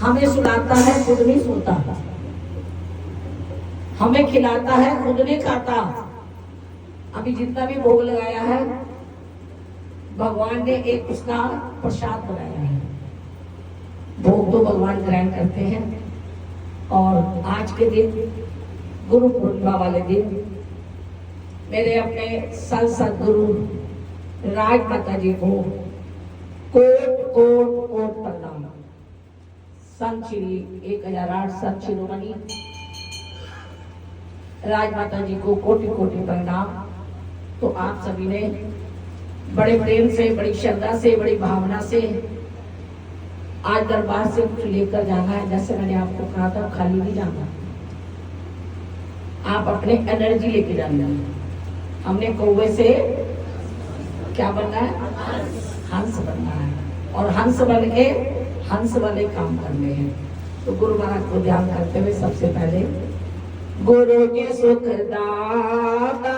हमें सुलाता है खुद नहीं सोता, हमें खिलाता है खुद नहीं खाता। अभी जितना भी भोग लगाया है भगवान ने एक उसका प्रसाद बनाया है। भोग तो भगवान ग्रहण करते हैं। और आज के दिन गुरु पूर्णिमा वाले दिन मेरे अपने संत सदगुरु राज माता जी को कोट कोट कोट प्रणाम। संत श्री 1008 संत शिरोमणि राज माता जी को कोटि कोटि प्रणाम। तो आप सभी ने बड़े प्रेम से, बड़ी श्रद्धा से, बड़ी भावना से आज दरबार से कुछ लेकर जाना है। जैसे मैंने आपको कहा था खाली नहीं जाना, आप अपने एनर्जी लेके जाना है। हमने कौवे से क्या बनना है? हंस बनना है। और हंस बन के हंस वाले काम करने हैं। तो गुरु महाराज को ध्यान करते हुए सबसे पहले गुरु जी सुखदाता,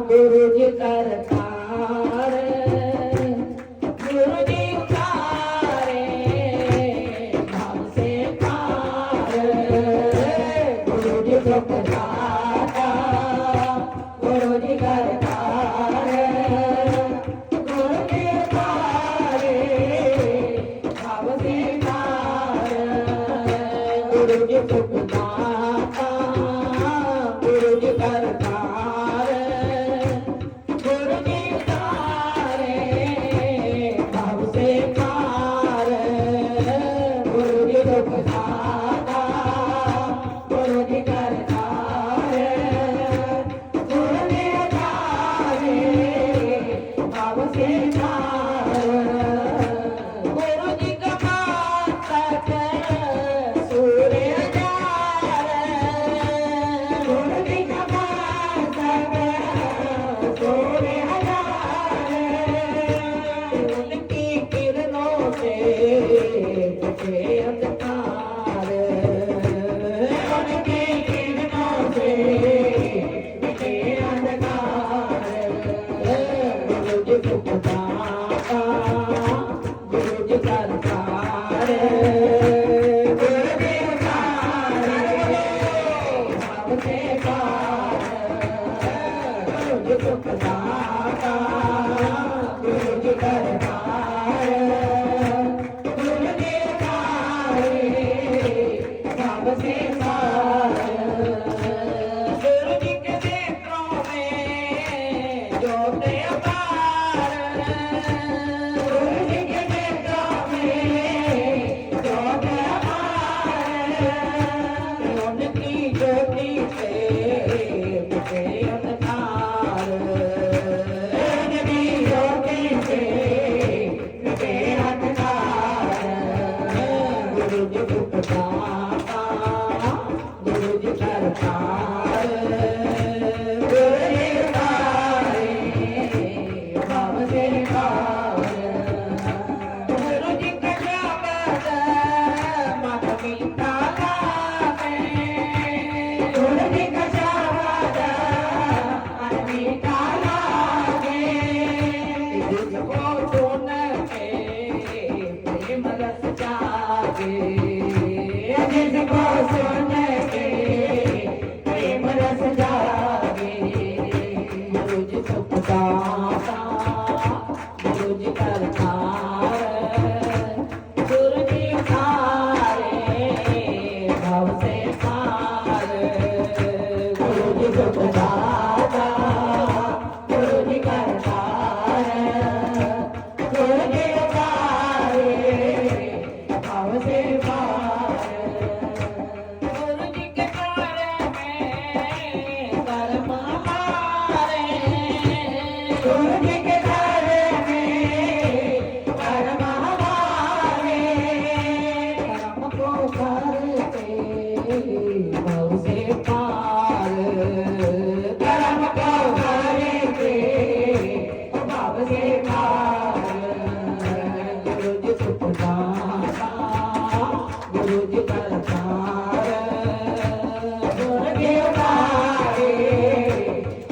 गुरु जी करतार, गुरु जी उतारे भाव से पार। गुरु जी सुखदाता, गुरु जी करतार, गुरु जी उतारे भाव से पार। गुरु जी सुखदाता, गुरु जी करतार, गुरु जी उतारे भाव से पार। गुरु जी सुखदाता, गुरु जी करतार, गुरु जी उतारे भाव से पार। गुरु जी का मातक सूर्य जार, गुरु जी का मातक सूर्य जार। उनकी किरणों से बचे अंधकार, उनकी किरणों से बचे अंधकार। गुरु जी सुखदाता, गुरु जी करतार, गुरु जी उतारे भाव से पार। गुरु जी सुखदाता, गुरु जी करतार, गुरु जी उतारे भाव से पार। गुरु जी के नेत्रों में ज्योत अपार, गुरु जी के नेत्रों में ज्योत अपार। उनकी ज्योति से बुझे अंधकार, उनकी ज्योति से बुझे अंधकार। गुरु जी सुखदाता, गुरु जी करतार, गुरु जी उतारे भाव से पार। गुरु जी का शब्द मन मीठा लागे, गुरु जी का शब्द मन मीठा लागे। जिसको सुन के प्रेम रस जागे, जिसको सुन के प्रेम रस जागे। गुरु जी सुखदाता, गुरु जी करतार, गुरु जी उतारे भाव से पार। गुरु जी सुखदाता, गुरु जी करतार, गुरु जी उतारे भाव से पार। गुरु जी के द्वार में कर्म हमारे, गुरु जी के द्वार में कर्म हमारे। कर्म को करते भाव से पार, कर्म को करते भाव से पार। गुरु जी सुखदाता, गुरु जी करतार, गुरु जी उतारे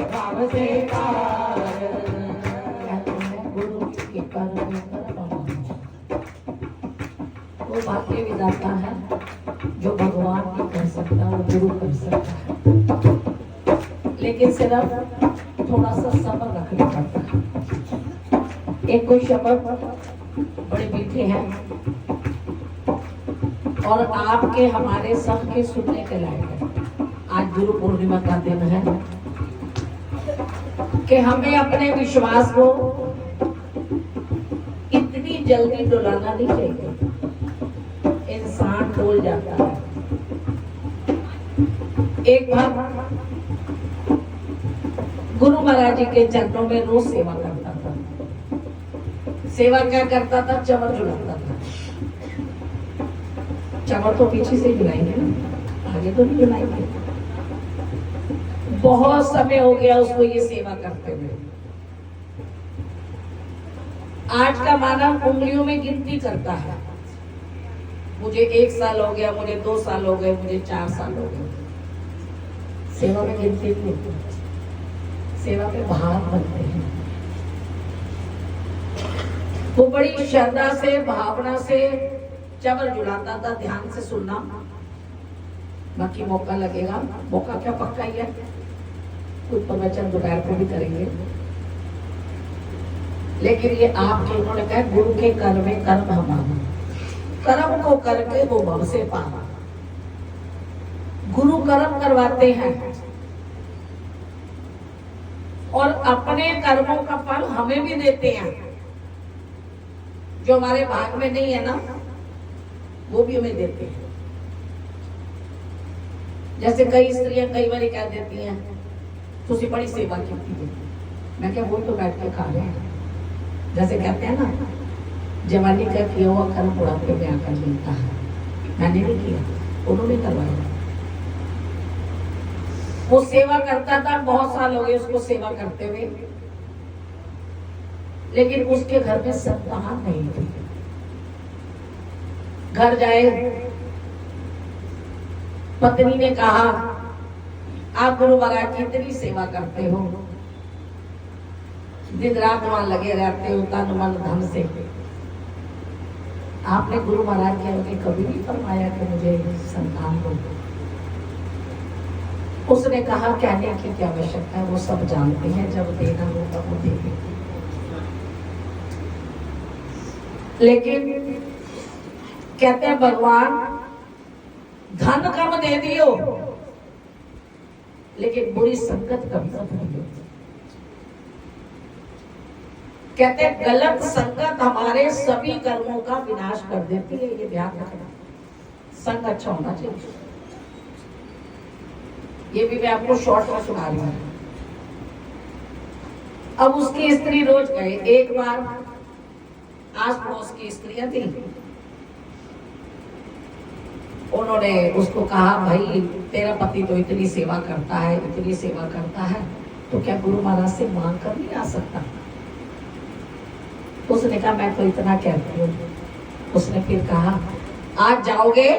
भाव से पार। गुरु जी के कर्म में कर्म, गुरु बातें विधाता है जो भगवान नहीं कर सकता और गुरु कर सकता है, लेकिन सिर्फ थोड़ा सा सब्र रखना पड़ता है। एक कोई शब्द बड़े मीठे हैं और आपके हमारे सबके सुनने के लायक है। आज गुरु पूर्णिमा का दिन है कि हमें अपने विश्वास को इतनी जल्दी डुलाना नहीं चाहिए। इंसान डोल जाता है। एक बार गुरु महाराज जी के चरणों में रोज सेवा करता था। सेवा क्या करता था? चमर झुलाता था। चमर तो पीछे से झुलाएंगे ना, आगे तो नहीं झुलाएंगे। बहुत समय हो गया उसको ये सेवा करते हुए। आज का मानव उंगलियों में गिनती करता है। मुझे 1 साल हो गया, मुझे 2 साल हो गए, मुझे 4 साल हो गए। सेवा में गिनती नहीं होती, सेवा में भाव बनते हैं। वो बड़ी श्रद्धा से, भावना से चमर झुलाता था। ध्यान से सुनना, बाकी मौका लगेगा। मौका क्या पक्का ही है, कुछ प्रवचन दोपहर को भी करेंगे। लेकिन ये आपके उन्होंने कहा गुरु के कर में कर्म हमारा, कर्म को करके वो भव से पावा। गुरु कर्म करवाते हैं और अपने कर्मों का फल हमें भी देते हैं। जो हमारे भाग में नहीं है ना, वो भी हमें देते हैं। जैसे कई स्त्रियां कई बार कह देती हैं तुसी बड़ी सेवा की थी। मैं क्या, वो तो बैठ के खा रहे हैं। जैसे कहते हैं ना, जवानी का किया हुआ कर्म बुढ़ापे में आकर मिलता है। मैंने नहीं किया, उन्होंने करवाया। वो सेवा करता था, बहुत साल हो गए उसको सेवा करते हुए, लेकिन उसके घर में संतान नहीं थी। घर जाए, पत्नी ने कहा आप गुरु महाराज की इतनी सेवा करते हो, दिन रात वहां लगे रहते हो तन मन धन से, आपने गुरु महाराज के आगे कभी नहीं फरमाया कि मुझे संतान दो? उसने कहा कहने की क्या आवश्यकता है, वो सब जानते हैं, जब देना होगा वो देंगे। लेकिन कहते हैं भगवान धन कम दे दियो, लेकिन बुरी संगत कम मत दियो। कहते हैं गलत संगत हमारे सभी कर्मों का विनाश कर देती है। ये ध्यान रखना, संग अच्छा होना चाहिए। ये भी मैं आपको शॉर्ट में सुना रही हूँ। अब उसकी स्त्री रोज गए। एक बार आस पड़ोस की स्त्रियां थी, उन्होंने उसको कहा भाई तेरा पति तो इतनी सेवा करता है, इतनी सेवा करता है, तो क्या गुरु महाराज से मांग कर नहीं आ सकता? उसने कहा मैं तो इतना कहती हूँ। उसने फिर कहा आज जाओगे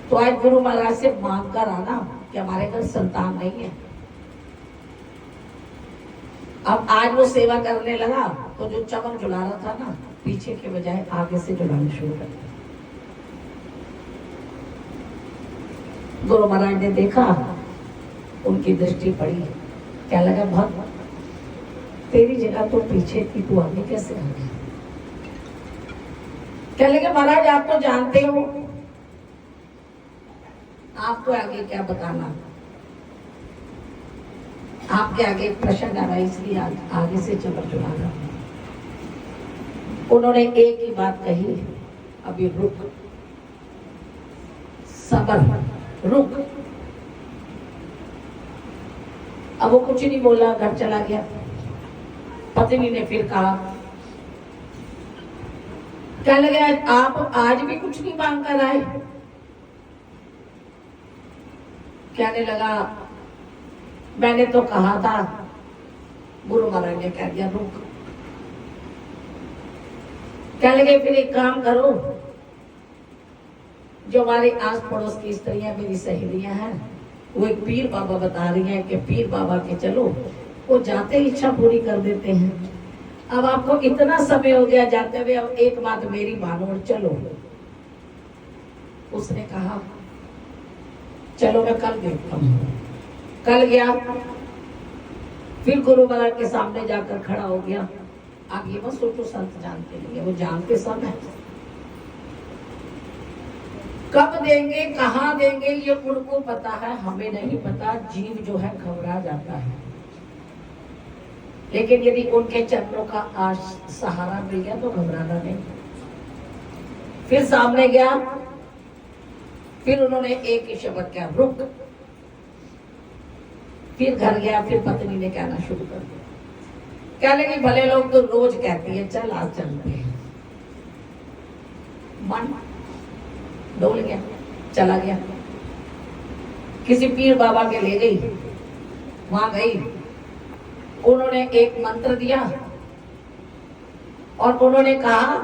तो आज गुरु महाराज से मांग कर आना कि हमारे घर संतान नहीं है। अब आज वो सेवा करने लगा तो जो चमन झुला रहा था ना, पीछे के बजाय आगे से झुलाना शुरू कर दिया। गुरु महाराज ने देखा, उनकी दृष्टि पड़ी, क्या लगा भक्त तेरी जगह तो पीछे थी, तू आगे कैसे आ गया? क्या लगा महाराज आप तो जानते हो, आप तो आगे क्या बताना, आपके आगे एक प्रश्न आ रहा है, इसलिए आगे से चमर चुना रहा। उन्होंने एक ही बात कही, अभी रुक, सब्र, रुक। अब वो कुछ नहीं बोला, घर चला गया। पत्नी ने फिर कहा क्या लगा आप आज भी कुछ नहीं मांग कर आए? कहने लगा मैंने तो कहा था, गुरु महाराज ने कह दिया रुक। क्या लगे फिर एक काम करो, जो हमारे आस पड़ोस की स्त्रियां मेरी सहेलियां हैं, वो एक पीर बाबा बता रही हैं कि पीर बाबा के चलो, वो जाते ही इच्छा पूरी कर देते हैं। अब आपको इतना समय हो गया जाते हुए, अब एक बात मेरी मानो और चलो। उसने कहा चलो मैं कल देखता हूँ। कल गया, फिर गुरु महाराज के सामने जाकर खड़ा हो गया। आप ये मत सोचो संत जानते नहीं है, वो जानते सब है। कब देंगे कहाँ देंगे ये उनको पता है, हमें नहीं पता। जीव जो है घबरा जाता है, लेकिन यदि उनके चरणों का सहारा मिल गया तो घबराना नहीं। फिर सामने गया, फिर उन्होंने एक ही शब्द किया, रुक। फिर घर गया, फिर पत्नी ने कहना शुरू कर दिया। कह लगी भले लोग तो रोज कहती है चल आज चलते हैं। मन डोल गया, चला गया। किसी पीर बाबा के ले गई, वहां गई, उन्होंने एक मंत्र दिया और उन्होंने कहा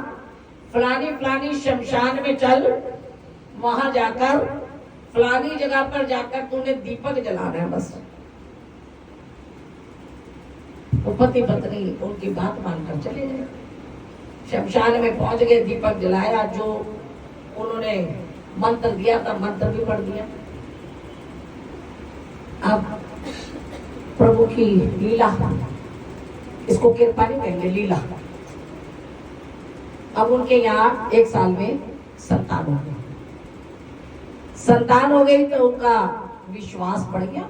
फलानी फलानी शमशान में चल, वहां जाकर फलानी जगह पर जाकर तूने दीपक जलाना है बस। वो पति पत्नी उनकी बात मानकर चले गए, शमशान में पहुंच गए, दीपक जलाया, जो उन्होंने मंत्र दिया था मंत्र भी पढ़ दिया। अब प्रभु की लीला, इसको कृपा नहीं कहेंगे, लीला। अब उनके यहाँ एक साल में संतान हो गई। संतान हो गई तो उनका विश्वास बढ़ गया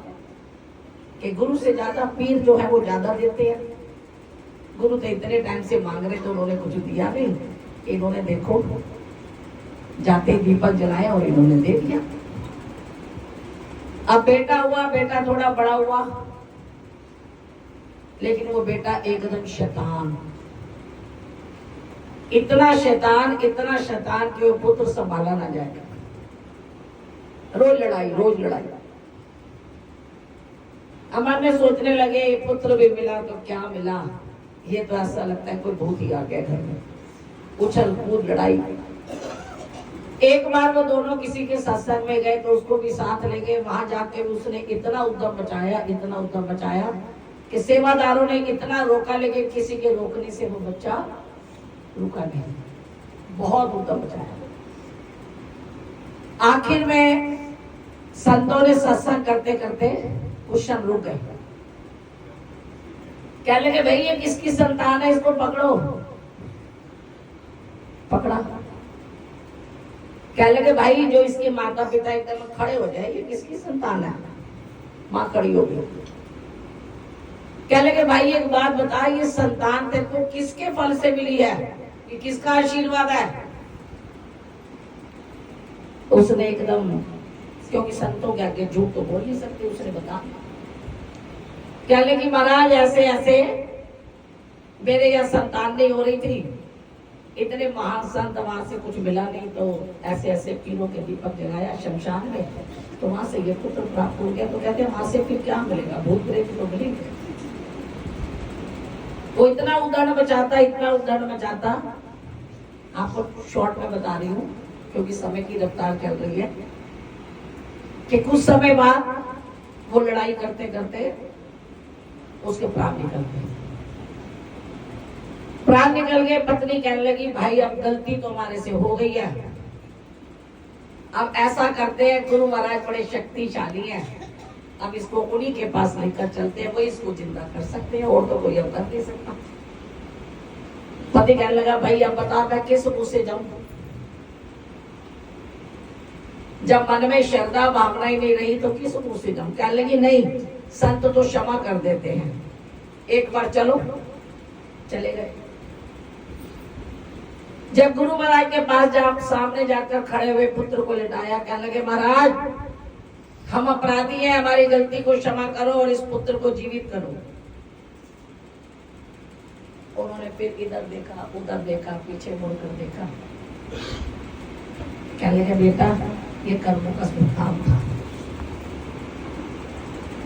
कि गुरु से ज्यादा पीर जो है वो ज्यादा देते हैं। गुरु तो इतने टाइम से मांग रहे तो उन्होंने कुछ दिया नहीं, इन्होंने देखो जाते दीपक जलाया और इन्होंने दे दिया। अब बेटा हुआ, बेटा थोड़ा बड़ा हुआ, लेकिन वो बेटा एकदम शैतान, इतना शैतान कि वो पुत्र संभाला ना जाएगा। रोज लड़ाई, रोज लड़ाई। हमारे सोचने लगे पुत्र भी मिला तो क्या मिला, ये तो ऐसा लगता है कोई भूत ही आ गया घर में। उछल कूद लड़ाई। एक बार वो दोनों किसी के सत्संग में गए तो उसको भी साथ ले गए। वहां जाके उसने इतना उद्यम मचाया कि सेवादारों ने इतना रोका, लेकिन किसी के रोकने से वो बच्चा रुका नहीं। बहुत उद्यम मचाया। आखिर में संतों ने सत्संग करते करते कुछ क्षण रुक गए। कह लगे भाई ये किसकी संतान है, इसको पकड़ो। पकड़ा। कह लगे भाई जो इसके माता पिता एकदम खड़े हो जाए, ये किसकी संतान है। माँ खड़ी हो गई। कह लगे भाई एक बात बता, ये संतान तेरे को किसके फल से मिली है, ये किसका आशीर्वाद है। उसने एकदम, क्योंकि संतों के आगे झूठ तो बोल नहीं सकते, उसने बता। कह लगी महाराज ऐसे ऐसे मेरे यहाँ संतान नहीं हो रही थी, इतने महान संत, वहां से कुछ मिला नहीं, तो ऐसे ऐसे पीरों के दीपक जलाया शमशान में, तो वहां से ये पुत्र प्राप्त हो गया। तो कहते हैं वहां से फिर क्या मिलेगा, भूत प्रेत तो मिलेंगे। वो इतना उदाहरण बचाता, आपको शॉर्ट में बता रही हूँ क्योंकि समय की रफ्तार चल रही है, कि कुछ समय बाद वो लड़ाई करते करते उसके प्राण निकल गए। पत्नी कहने लगी भाई अब गलती तो हमारे से हो गई है, अब ऐसा करते हैं, गुरु महाराज बड़े शक्तिशाली हैं, अब इसको उन्हीं के पास लेकर चलते हैं, वो इसको जिंदा कर सकते हैं, और तो कोई अब कर नहीं सकता। पति कहने लगा भाई अब बता मैं किस मुंह से जाऊं, जब मन में श्रद्धा भावना ही नहीं रही तो किस मुंह से जाऊं। कहने लगी नहीं, संत तो क्षमा कर देते हैं, एक बार चलो। चले गए। जब गुरु महाराज के पास सामने जाकर खड़े हुए पुत्र को लिटाया, कहने लगे महाराज हम अपराधी हैं, हमारी गलती को क्षमा करो और इस पुत्र को जीवित करो। उन्होंने फिर इधर देखा, उधर देखा, पीछे मुड़कर देखा। कहने लगे बेटा ये कर्मों का भुगतान था,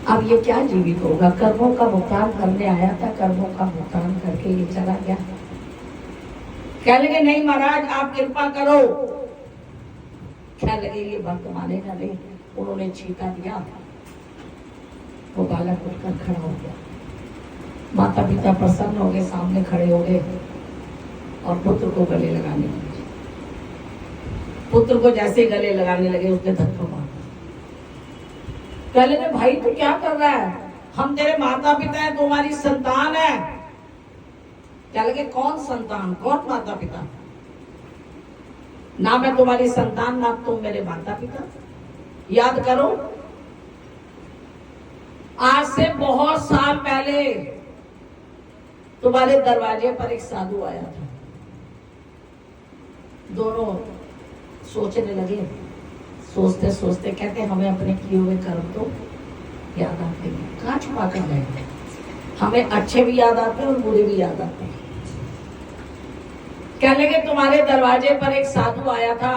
अब ये क्या जीवित होगा, कर्मों का भुगतान करने आया था, कर्मों का भुगतान करके ये चला गया। कहने लगे नहीं महाराज आप कृपा करो। कहने लगे ये भक्त मानेगा नहीं। उन्होंने छींटा दिया, वो बालक उठकर खड़ा हो गया। माता पिता प्रसन्न हो गए, सामने खड़े हो गए और पुत्र को गले लगाने लगे। पुत्र को जैसे गले लगाने लगे उसने धक्का मारा। कहने लगे भाई तू क्या कर रहा है, हम तेरे माता पिता है, तुम्हारी संतान है। क्या लगे कौन संतान, कौन माता पिता? ना मैं तुम्हारी संतान ना तुम मेरे माता पिता। याद करो, आज से बहुत साल पहले तुम्हारे दरवाजे पर एक साधु आया था। दोनों सोचने लगे, सोचते सोचते कहते हमें अपने किए हुए कर्म तो याद आते हैं, कहाँ छुपा कर गए? हमें अच्छे भी याद आते हैं और बुरे भी याद आते हैं। कहने लगे तुम्हारे दरवाजे पर एक साधु आया था,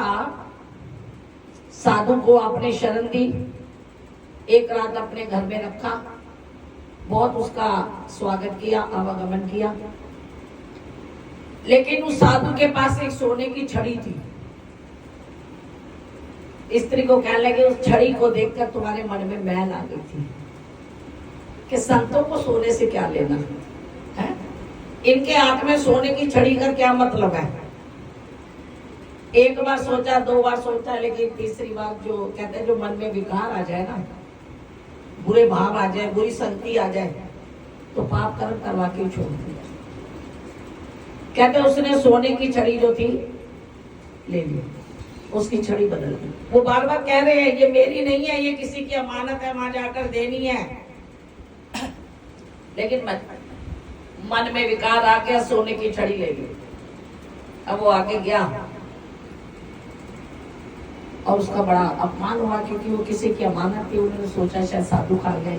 साधु को आपने शरण दी, एक रात अपने घर में रखा, बहुत उसका स्वागत किया, आवागमन किया, लेकिन उस साधु के पास एक सोने की छड़ी थी। स्त्री को कहने लगे उस छड़ी को देखकर तुम्हारे मन में मैल आ गई थी कि संतों को सोने से क्या लेना है, इनके हाथ में सोने की छड़ी का क्या मतलब है। एक बार सोचा, दो बार सोचा, लेकिन तीसरी बार जो कहते हैं जो मन में विकार आ जाए ना, बुरे भाव आ जाए, बुरी संगति आ जाए, तो पाप कर्म करवा के छोड़ दिया। कहते उसने सोने की छड़ी जो थी ले ली, उसकी छड़ी बदल दी। वो बार बार कह रहे हैं ये मेरी नहीं है, ये किसी की अमानत है, वहां जाकर देनी है, लेकिन मन में विकार आ गया, सोने की छड़ी ले ली। अब वो आगे गया और उसका बड़ा अपमान हुआ, क्योंकि वो किसी की अमानत थी। उन्होंने सोचा शायद साधु खा गए।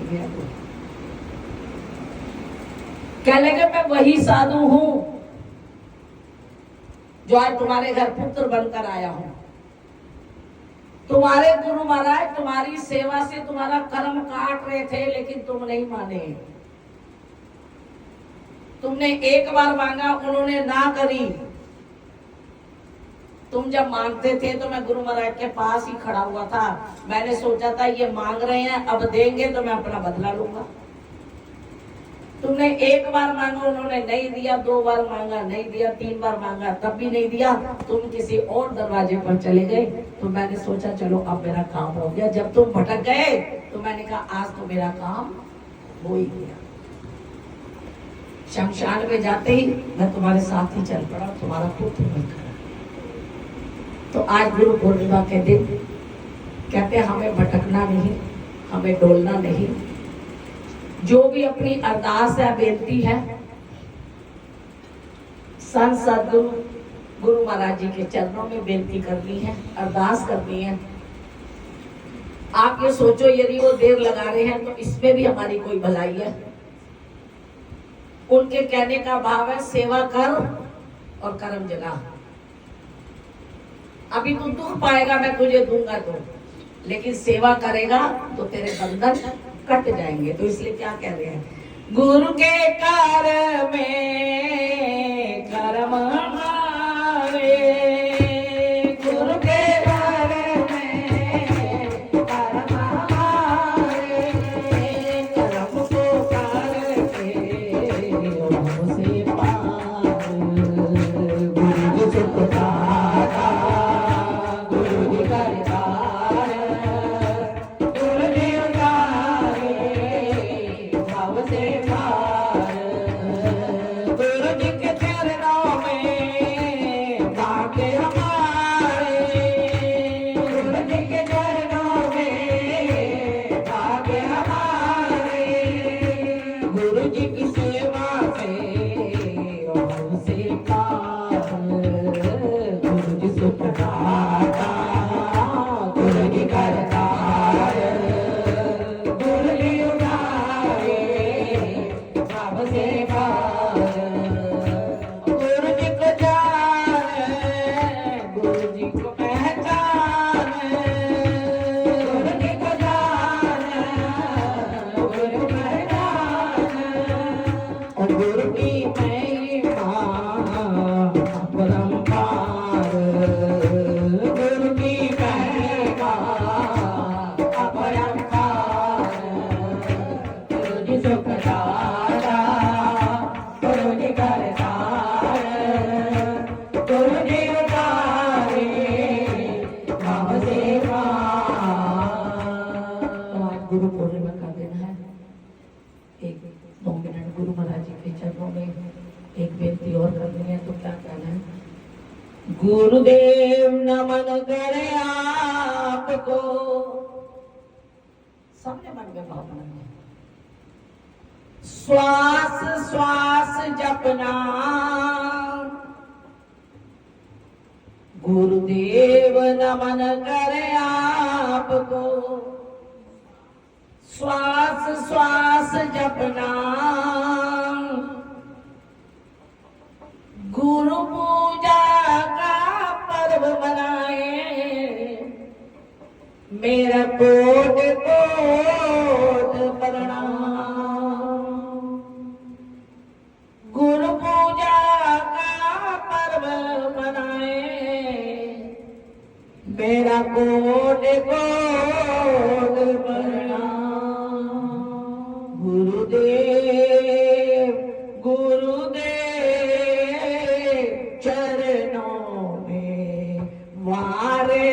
कहने लगे मैं वही साधु हूं जो आज तुम्हारे घर पुत्र बनकर आया हूं। तुम्हारे गुरु महाराज तुम्हारी सेवा से तुम्हारा कर्म काट रहे थे, लेकिन तुम नहीं माने। तुमने एक बार मांगा, उन्होंने ना करी। तुम जब मांगते थे तो मैं गुरु महाराज के पास ही खड़ा हुआ था। मैंने सोचा था ये मांग रहे हैं, अब देंगे तो मैं अपना बदला लूंगा। तुमने एक बार मांगा, उन्होंने नहीं दिया, दो बार मांगा नहीं दिया, तीन बार मांगा तब भी नहीं दिया। तुम किसी और दरवाजे पर चले गए, तो मैंने सोचा चलो अब मेरा काम हो गया। जब तुम भटक गए तो मैंने कहा आज तो मेरा काम हो ही गया। शमशान में जाते ही मैं तुम्हारे साथ ही चल पड़ा, तुम्हारा पुत्र बनकर। तो आज गुरु पूर्णिमा के दिन कहते हमें भटकना नहीं, हमें डोलना नहीं। जो भी अपनी अरदास है, बेनती है, संत सदगुरु गुरु महाराज जी के चरणों में बेनती करनी है, अरदास करनी है। आप ये सोचो यदि वो देर लगा रहे हैं तो इसमें भी हमारी कोई भलाई है। उनके कहने का भाव है सेवा कर और कर्म जगा। अभी तू दुख पाएगा मैं तुझे दूंगा तो, लेकिन सेवा करेगा तो तेरे बंधन कट जाएंगे। तो इसलिए क्या कह रहे हैं, गुरु के कार में कर्म हमारे, गुरु के कार में कर्म हमारे, कर्म को करके हमसे पार, गुरु सुख दाता, गुरु जी करतार, गुरु जी उतारे भव से पार, गुरु जी के चरणों में भाग्य हमारे, गुरु जी के चरणों में भाग्य हमारे, गुरु जी की सेवा से हमसे पार, गुरु जी सुख दाता, गुरु जी करतार, गुरु जी उतारे भव से पार, गुरु जी को जान, गुरु जी को पहचान, गुरु जी को जान, गुरु पहचान, और गुरु की महिमा अपरंपार, गुरु की महिमा अपरंपार, गुरु जी सुख दाता, गुरुदेव नमन करे आपको, सबने मन में भाव बनाया। श्वास श्वास जपना, गुरुदेव नमन करे आपको, श्वास श्वास जपना। गुरु पूजा का पर्व मनाए, मेरा कोट कोट प्रणाम। गुरु पूजा का पर्व मनाए, मेरा कोट कोट प्रणाम। गुरुदेव गुरुदेव चरणों में वारे